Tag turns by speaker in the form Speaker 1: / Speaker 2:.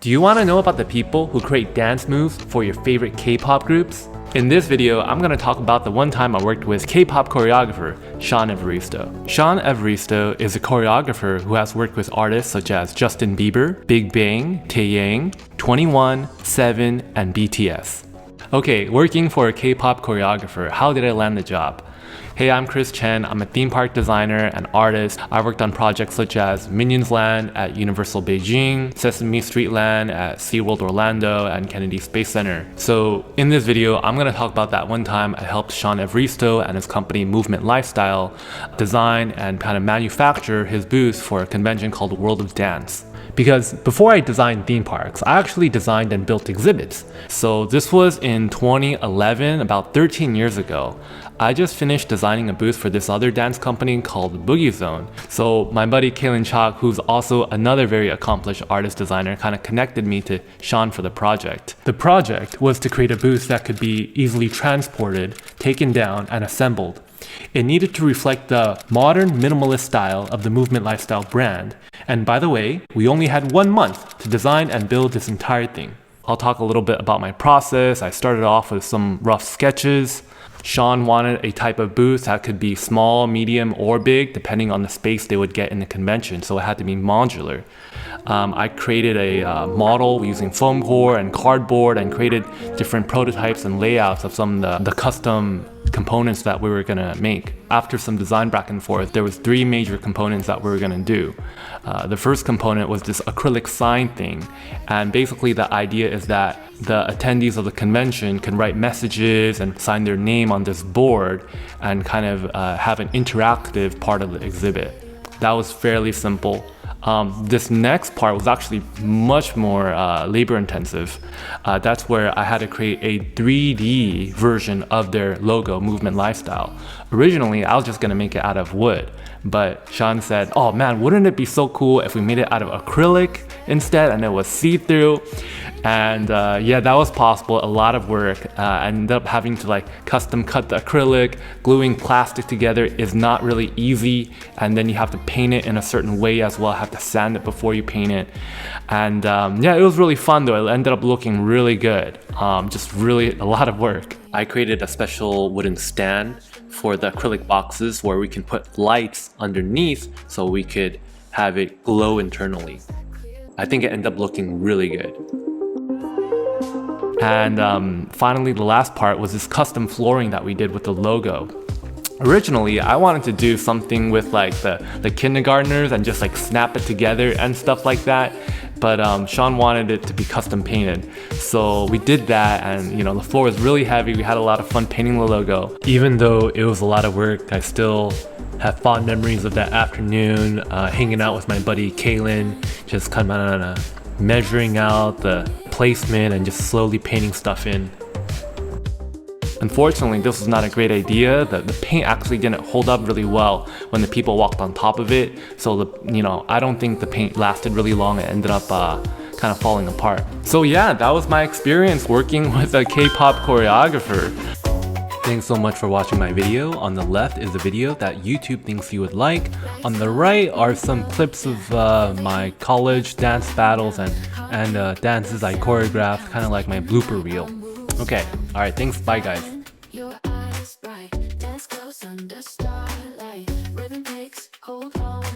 Speaker 1: Do you want to know about the people who create dance moves for your favorite K-pop groups? In this video, I'm going to talk about the one time I worked with K-pop choreographer Shaun Evaristo. Shaun Evaristo is a choreographer who has worked with artists such as Justin Bieber, Big Bang, Taeyang, 21, 7, and BTS. Okay, working for a K-pop choreographer, how did I land the job? Hey, I'm Chris Chen. I'm a theme park designer and artist. I worked on projects such as Minions Land at Universal Beijing, Sesame Street Land at SeaWorld Orlando, and Kennedy Space Center. So in this video, I'm gonna talk about that one time I helped Shaun Evaristo and his company Movement Lifestyle design and kind of manufacture his booth for a convention called World of Dance. Because before I designed theme parks, I actually designed and built exhibits. So this was in 2011, about 13 years ago. I just finished designing a booth for this other dance company called Boogie Zone. So my buddy Kalen Chock, who's also another very accomplished artist designer, kind of connected me to Shaun for the project. The project was to create a booth that could be easily transported, taken down, and assembled. It needed to reflect the modern minimalist style of the Movement Lifestyle brand. And by the way, we only had 1 month to design and build this entire thing. I'll talk a little bit about my process. I started off with some rough sketches. Shaun wanted a type of booth that could be small, medium, or big, depending on the space they would get in the convention, so it had to be modular. I created a model using foam core and cardboard and created different prototypes and layouts of some of the custom components that we were gonna make. After some design back and forth, there was 3 major components that we were gonna do. The first component was this acrylic sign thing, and basically the idea is that the attendees of the convention can write messages and sign their name on this board and kind of have an interactive part of the exhibit. That was fairly simple. This next part was actually much more labor intensive. That's where I had to create a 3D version of their logo, Movement Lifestyle. Originally, I was just gonna make it out of wood, but Shaun said, oh man, wouldn't it be so cool if we made it out of acrylic instead and it was see-through? And yeah, that was possible, a lot of work. I ended up having to custom cut the acrylic. Gluing plastic together is not really easy, and then you have to paint it in a certain way as well, have to sand it before you paint it. And yeah, it was really fun though. It ended up looking really good. Just really a lot of work. I created a special wooden stand for the acrylic boxes where we can put lights underneath so we could have it glow internally. I think it ended up looking really good. And finally, the last part was this custom flooring that we did with the logo. Originally, I wanted to do something with the kindergartners and just snap it together and stuff like that. But Shaun wanted it to be custom painted. So we did that, and the floor was really heavy. We had a lot of fun painting the logo. Even though it was a lot of work, I still have fond memories of that afternoon, hanging out with my buddy Kalen, just kind of measuring out the placement and just slowly painting stuff in. Unfortunately, this was not a great idea. The paint actually didn't hold up really well when the people walked on top of it. So I don't think the paint lasted really long. It ended up kind of falling apart. So yeah, that was my experience working with a K-pop choreographer. Thanks so much for watching my video. On the left is a video that YouTube thinks you would like. On the right are some clips of my college dance battles and dances I choreographed, kind of like my blooper reel. Okay, alright, thanks, bye guys.